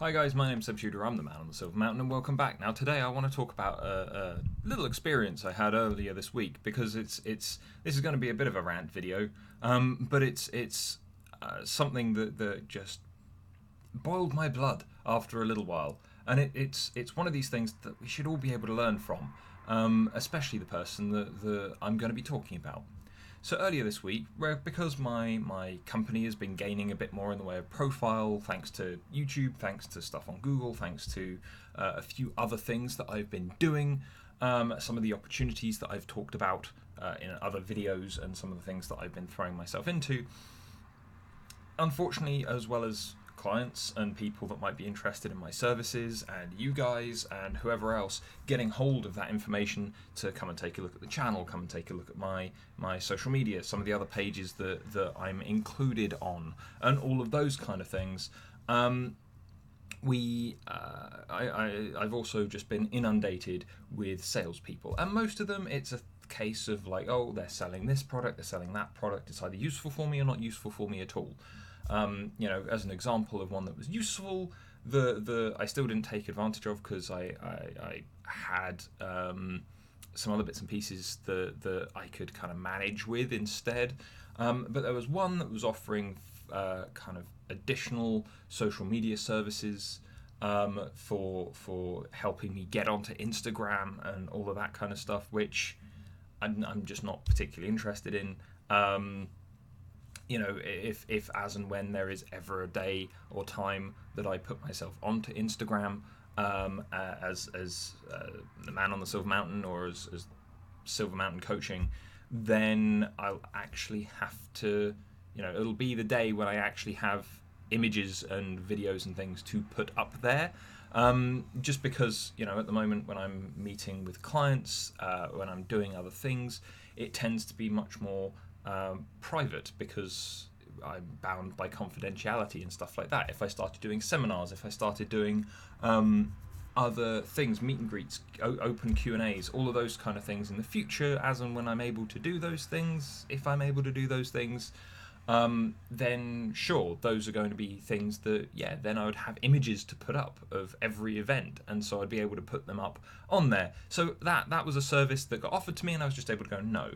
Hi guys, my name's Seb Shooter, I'm the man on the Silver Mountain, and welcome back. Now today I want to talk about a little experience I had earlier this week, because this is going to be a bit of a rant video, but it's something that just boiled my blood after a little while, and it's one of these things that we should all be able to learn from, especially the person that I'm going to be talking about. So earlier this week, because my company has been gaining a bit more in the way of profile, thanks to YouTube, thanks to stuff on Google, thanks to a few other things that I've been doing, some of the opportunities that I've talked about in other videos, and some of the things that I've been throwing myself into. Unfortunately, as well as clients and people that might be interested in my services, and you guys and whoever else getting hold of that information to come and take a look at the channel, come and take a look at my social media, some of the other pages that I'm included on, and all of those kind of things. I've also just been inundated with salespeople, and most of them it's a case of like, oh, they're selling this product, they're selling that product, it's either useful for me or not useful for me at all. As an example of one that was useful, I still didn't take advantage of, because I had some other bits and pieces that I could kind of manage with instead. But there was one that was offering kind of additional social media services for helping me get onto Instagram and all of that kind of stuff, which I'm just not particularly interested in. If as and when there is ever a day or time that I put myself onto Instagram as the man on the Silver Mountain, or as Silver Mountain Coaching, then I'll actually have to, it'll be the day when I actually have images and videos and things to put up there. Just because, at the moment when I'm meeting with clients, when I'm doing other things, it tends to be much more private, because I'm bound by confidentiality and stuff like that. If I started doing seminars, if I started doing other things, meet and greets, open Q&As, all of those kind of things in the future, as and when I'm able to do those things, if I'm able to do those things, then sure, those are going to be things that, then I would have images to put up of every event, and so I'd be able to put them up on there. So that was a service that got offered to me, and I was just able to go no.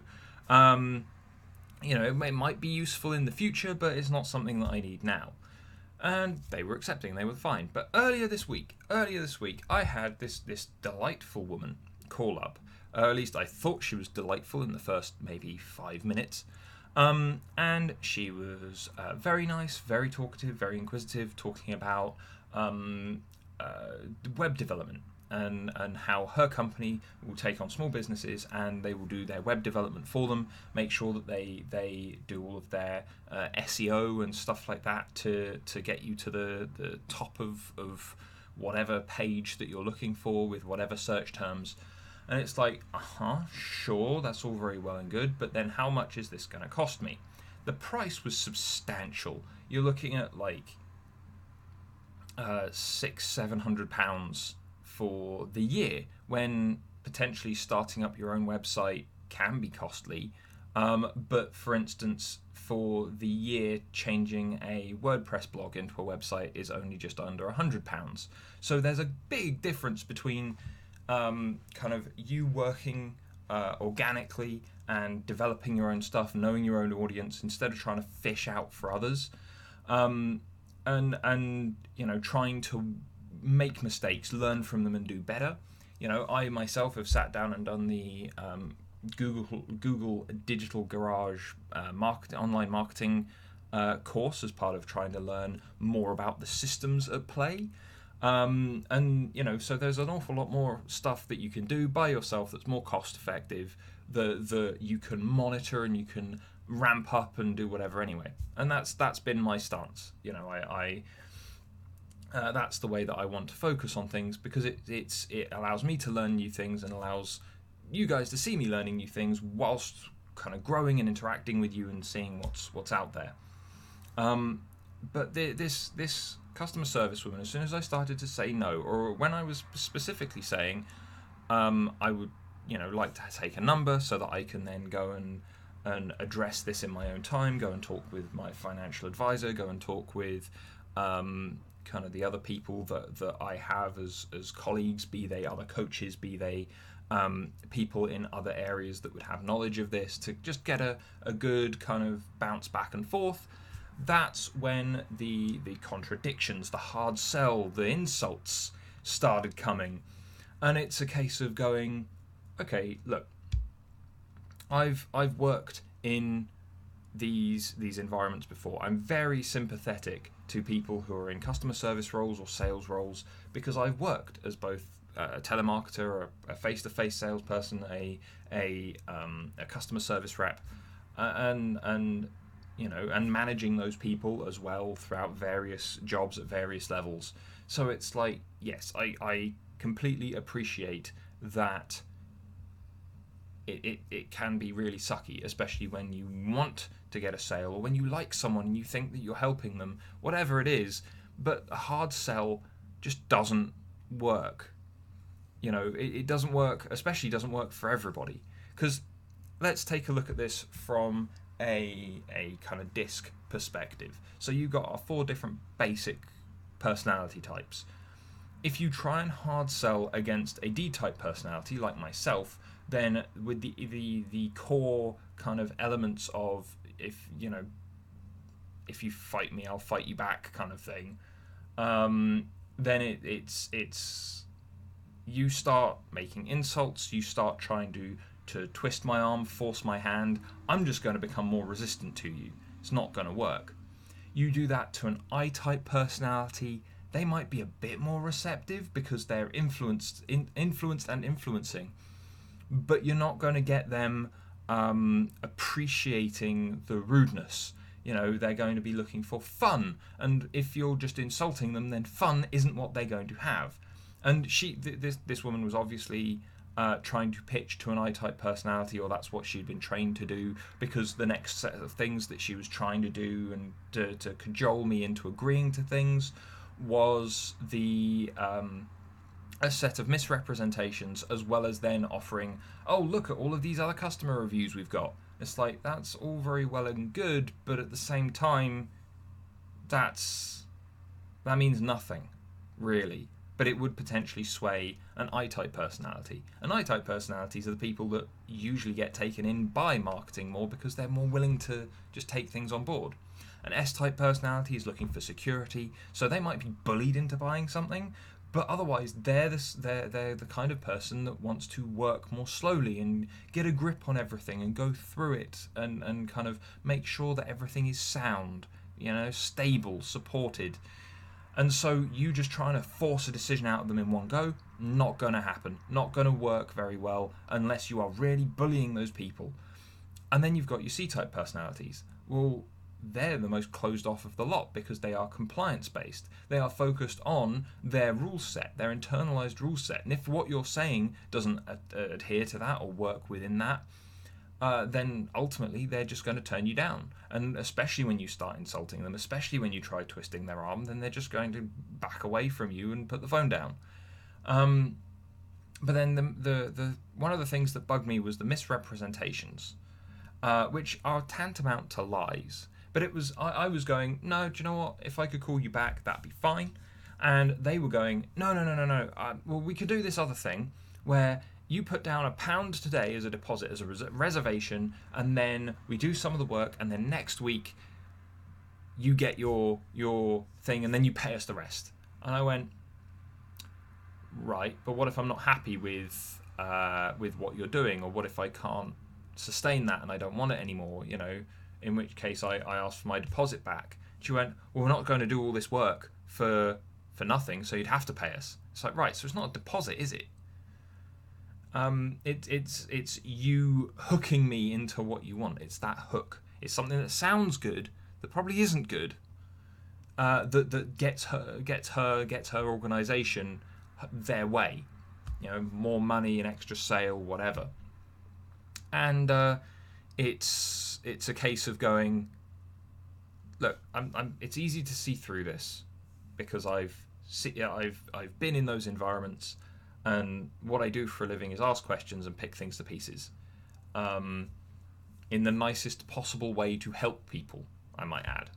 It might be useful in the future, but it's not something that I need now. And they were accepting, they were fine. But earlier this week, I had this delightful woman call up. At least I thought she was delightful in the first maybe 5 minutes. And she was very nice, very talkative, very inquisitive, talking about web development. And how her company will take on small businesses, and they will do their web development for them, make sure that they do all of their SEO and stuff like that to get you to the top of whatever page that you're looking for with whatever search terms. And it's like, sure, that's all very well and good, but then how much is this going to cost me? The price was substantial. You're looking at like £600-700 for the year, when potentially starting up your own website can be costly. But for instance, for the year, changing a WordPress blog into a website is only just under £100. So there's a big difference between kind of you working organically and developing your own stuff, knowing your own audience, instead of trying to fish out for others, and trying to make mistakes, learn from them, and do better. I myself have sat down and done the Google Digital Garage online marketing course as part of trying to learn more about the systems at play. So there's an awful lot more stuff that you can do by yourself that's more cost effective, that you can monitor and you can ramp up and do whatever anyway. And that's been my stance. That's the way that I want to focus on things, because it allows me to learn new things and allows you guys to see me learning new things whilst kind of growing and interacting with you and seeing what's out there. But this customer service woman, as soon as I started to say no, or when I was specifically saying I would like to take a number so that I can then go and address this in my own time, go and talk with my financial advisor, go and talk with kind of the other people that I have as colleagues, be they other coaches, be they people in other areas that would have knowledge of this, to just get a good kind of bounce back and forth. That's when the contradictions, the hard sell, the insults started coming. And it's a case of going, okay, look, I've worked in these environments before. I'm very sympathetic to people who are in customer service roles or sales roles, because I've worked as both a telemarketer, a face-to-face salesperson, a customer service rep, and managing those people as well throughout various jobs at various levels. So it's like, yes, I completely appreciate that it can be really sucky, especially when you want to get a sale, or when you like someone and you think that you're helping them, whatever it is. But a hard sell just doesn't work. It doesn't work, especially doesn't work for everybody. Because let's take a look at this from a kind of disc perspective. So you've got 4 different basic personality types. If you try and hard sell against a D-type personality like myself, then with the core kind of elements of, if you fight me, I'll fight you back kind of thing, then it's you start making insults, you start trying to twist my arm, force my hand. I'm just going to become more resistant to you. It's not going to work. You do that to an I-type personality, they might be a bit more receptive because they're influenced and influencing, but you're not going to get them appreciating the rudeness. They're going to be looking for fun, and if you're just insulting them, then fun isn't what they're going to have. And this woman was obviously trying to pitch to an I-type personality, or that's what she'd been trained to do, because the next set of things that she was trying to do and to cajole me into agreeing to things was a set of misrepresentations, as well as then offering, oh, look at all of these other customer reviews we've got. It's like, that's all very well and good, but at the same time, that means nothing, really. But it would potentially sway an I-type personality. And I-type personalities are the people that usually get taken in by marketing more, because they're more willing to just take things on board. An S-type personality is looking for security, so they might be bullied into buying something, but otherwise they're the kind of person that wants to work more slowly and get a grip on everything and go through it and kind of make sure that everything is sound, stable, supported. And so you just trying to force a decision out of them in one go, not going to happen, not going to work very well unless you are really bullying those people. And then you've got your C-type personalities. Well, they're the most closed off of the lot, because they are compliance based. They are focused on their rule set, their internalized rule set. And if what you're saying doesn't adhere to that or work within that, then ultimately they're just going to turn you down. And especially when you start insulting them, especially when you try twisting their arm, then they're just going to back away from you and put the phone down. But then the one of the things that bugged me was the misrepresentations, which are tantamount to lies. But I was going, no, do you know what? If I could call you back, that'd be fine. And they were going, no. Well, we could do this other thing where you put down £1 today as a deposit, as a reservation, and then we do some of the work, and then next week you get your thing, and then you pay us the rest. And I went, right, but what if I'm not happy with what you're doing, or what if I can't sustain that and I don't want it anymore? In which case I asked for my deposit back. She went, well, we're not going to do all this work for nothing, so you'd have to pay us. It's like, right, so it's not a deposit, is it? It's you hooking me into what you want. It's that hook. It's something that sounds good, that probably isn't good, that gets her organisation their way. More money, an extra sale, whatever. And it's a case of going, look, it's easy to see through this, because I've been in those environments, and what I do for a living is ask questions and pick things to pieces, in the nicest possible way to help people, I might add.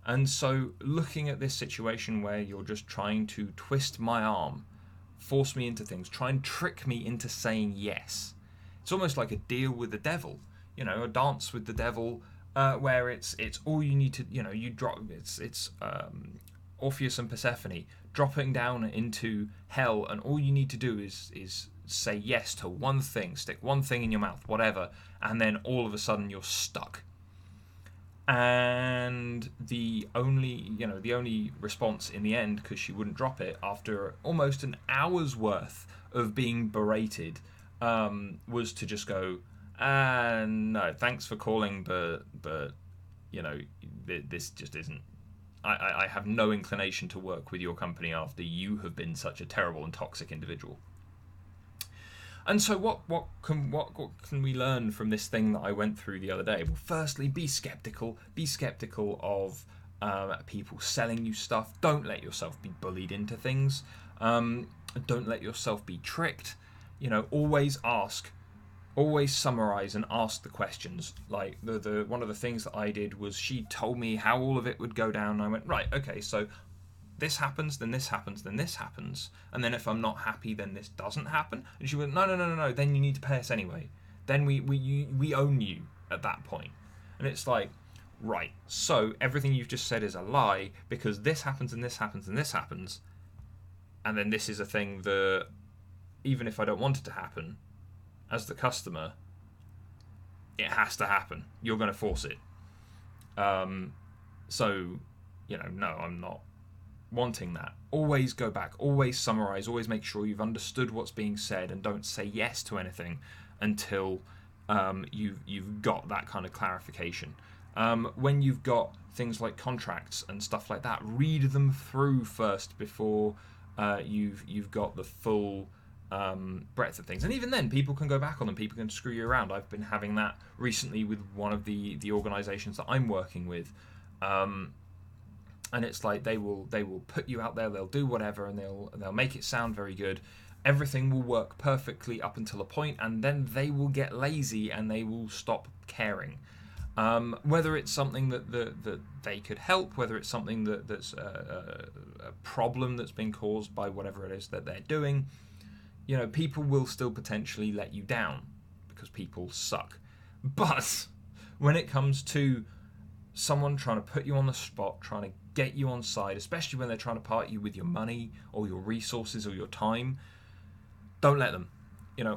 And so looking at this situation where you're just trying to twist my arm, force me into things, try and trick me into saying yes. It's almost like a deal with the devil, a dance with the devil, where it's all you need to, you drop. It's Orpheus and Persephone dropping down into hell, and all you need to do is say yes to one thing, stick one thing in your mouth, whatever, and then all of a sudden you're stuck. And the only response in the end, because she wouldn't drop it after almost an hour's worth of being berated, was to just go, no, thanks for calling, but this just isn't. I have no inclination to work with your company after you have been such a terrible and toxic individual. And so what can we learn from this thing that I went through the other day? Well, firstly, be skeptical. Be skeptical of people selling you stuff. Don't let yourself be bullied into things. Don't let yourself be tricked. Always ask. Always summarize and ask the questions. Like the one of the things that I did was she told me how all of it would go down. And I went, right, okay, so this happens, then this happens, then this happens, and then if I'm not happy, then this doesn't happen. And she went, no, then you need to pay us anyway. Then we own you at that point. And it's like, right, so everything you've just said is a lie because this happens and this happens and this happens, and then this is a thing that even if I don't want it to happen, as the customer, it has to happen. You're going to force it. So, no, I'm not wanting that. Always go back, always summarize, always make sure you've understood what's being said, and don't say yes to anything until you've got that kind of clarification. When you've got things like contracts and stuff like that, read them through first before you've got the full breadth of things. And even then, people can go back on them, people can screw you around. I've been having that recently with one of the organizations that I'm working with. And it's like they will put you out there, they'll do whatever, and they'll make it sound very good. Everything will work perfectly up until a point, and then they will get lazy and they will stop caring. Whether it's something that they could help, whether it's something that's a problem that's been caused by whatever it is that they're doing, people will still potentially let you down because people suck. But when it comes to someone trying to put you on the spot, trying to get you on side, especially when they're trying to part you with your money or your resources or your time, don't let them.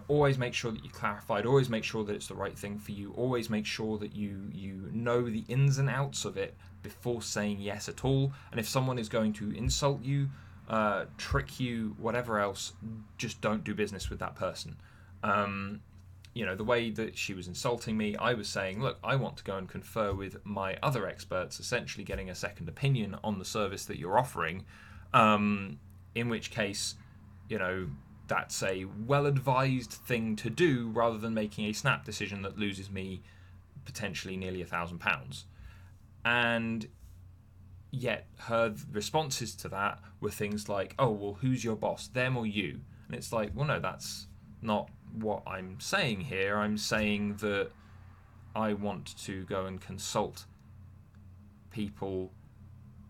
Always make sure that you clarified, always make sure that it's the right thing for you, always make sure that you know the ins and outs of it before saying yes at all. And if someone is going to insult you, trick you, whatever else, just don't do business with that person. The way that she was insulting me, I was saying, look, I want to go and confer with my other experts, essentially getting a second opinion on the service that you're offering, in which case, that's a well-advised thing to do rather than making a snap decision that loses me potentially nearly £1,000. And yet her responses to that were things like, oh, well, who's your boss, them or you? And it's like, well, no, that's not what I'm saying here. I'm saying that I want to go and consult people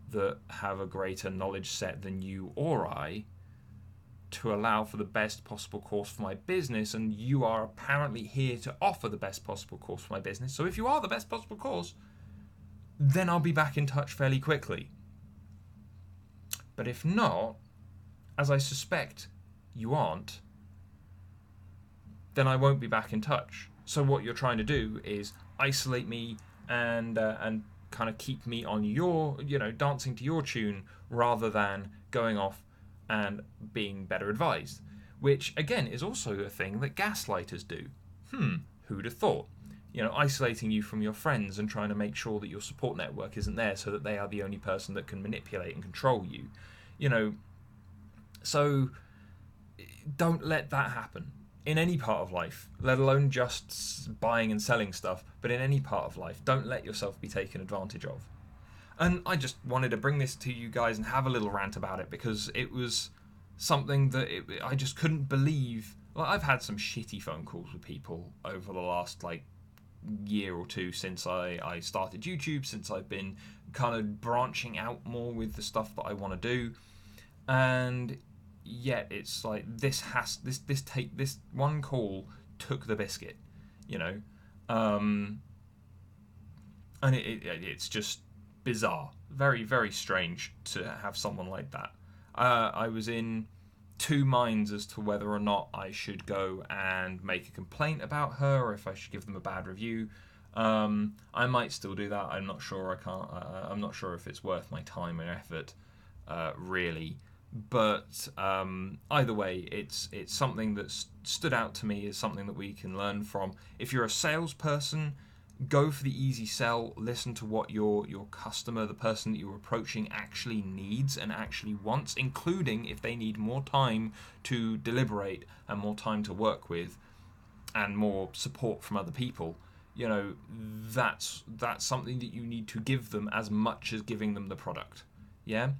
that have a greater knowledge set than you or I to allow for the best possible course for my business, and you are apparently here to offer the best possible course for my business. So if you are the best possible course, then I'll be back in touch fairly quickly. But if not, as I suspect you aren't, then I won't be back in touch. So what you're trying to do is isolate me and kind of keep me on your, dancing to your tune rather than going off and being better advised, which again is also a thing that gaslighters do. Who'd have thought? Isolating you from your friends and trying to make sure that your support network isn't there so that they are the only person that can manipulate and control you. So don't let that happen in any part of life, let alone just buying and selling stuff, but in any part of life. Don't let yourself be taken advantage of. And I just wanted to bring this to you guys and have a little rant about it because it was something that I just couldn't believe. Well, I've had some shitty phone calls with people over the last year or two since I started YouTube, since I've been kind of branching out more with the stuff that I want to do, and yet it's like this one call took the biscuit, you know, and it's just bizarre, very, very strange to have someone like that. I was in two minds as to whether or not I should go and make a complaint about her, or if I should give them a bad review. I might still do that. I'm not sure. I'm not sure if it's worth my time and effort, really. But either way, it's something that stood out to me as something that we can learn from. If you're a salesperson, go for the easy sell. Listen to what your customer, the person that you're approaching, actually needs and actually wants, including if they need more time to deliberate and more time to work with and more support from other people. You know, that's something that you need to give them as much as giving them the product. Yeah?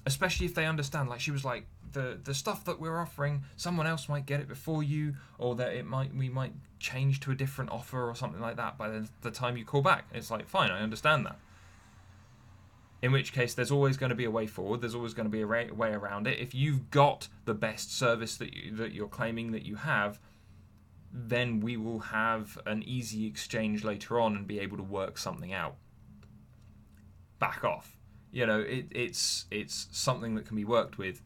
Especially if they understand, like she was like, the stuff that we're offering, someone else might get it before you, or that we might change to a different offer or something like that by the time you call back. It's like, fine, I understand that. In which case, there's always going to be a way forward. There's always going to be a way around it. If you've got the best service that you're claiming that you have, then we will have an easy exchange later on and be able to work something out. Back off. You know, it's something that can be worked with.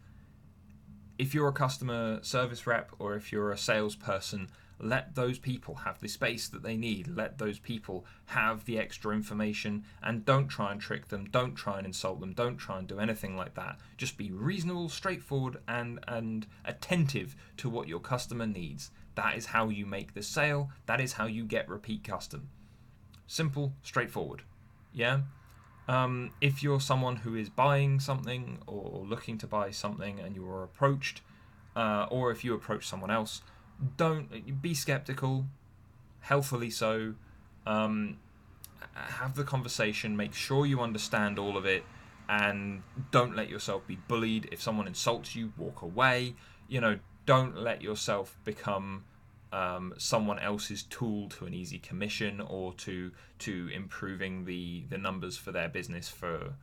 If you're a customer service rep or if you're a salesperson, let those people have the space that they need. Let those people have the extra information, and don't try and trick them. Don't try and insult them. Don't try and do anything like that. Just be reasonable, straightforward, and attentive to what your customer needs. That is how you make the sale. That is how you get repeat custom. Simple, straightforward. Yeah? If you're someone who is buying something or looking to buy something and you are approached, or if you approach someone else, don't be skeptical, healthily so. Have the conversation, make sure you understand all of it, and don't let yourself be bullied. If someone insults you, walk away. You know, don't let yourself become someone else's tool to an easy commission or to improving the numbers for their business for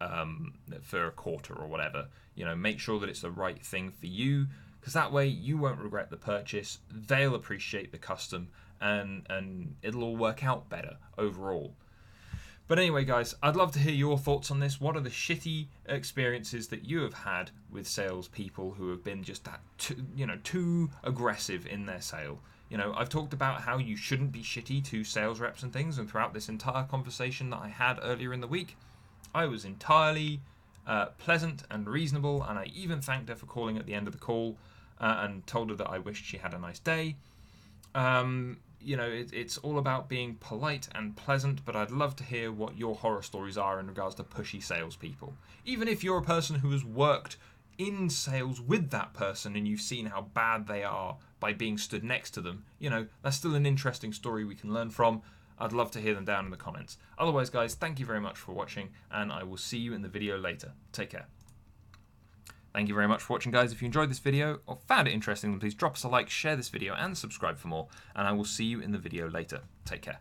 a quarter or whatever. You know, make sure that it's the right thing for you, because that way you won't regret the purchase. They'll appreciate the custom, and it'll all work out better overall. But anyway, guys, I'd love to hear your thoughts on this. What are the shitty experiences that you have had with salespeople who have been just too aggressive in their sale? You know, I've talked about how you shouldn't be shitty to sales reps and things, and throughout this entire conversation that I had earlier in the week, I was entirely pleasant and reasonable, and I even thanked her for calling at the end of the call and told her that I wished she had a nice day. You know, it's all about being polite and pleasant, but I'd love to hear what your horror stories are in regards to pushy salespeople. Even if you're a person who has worked in sales with that person and you've seen how bad they are by being stood next to them, you know, that's still an interesting story we can learn from. I'd love to hear them down in the comments. Otherwise, guys, thank you very much for watching, and I will see you in the video later. Take care. Thank you very much for watching, guys. If you enjoyed this video or found it interesting, then please drop us a like, share this video, and subscribe for more. And I will see you in the video later. Take care.